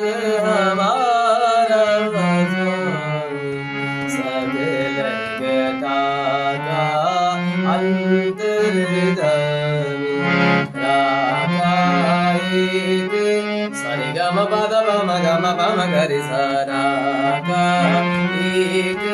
हमारा स्वामी सकल जगता का अंतर्यामी रागा एक सरे गम पद पम गम पम गरि सा रागा एक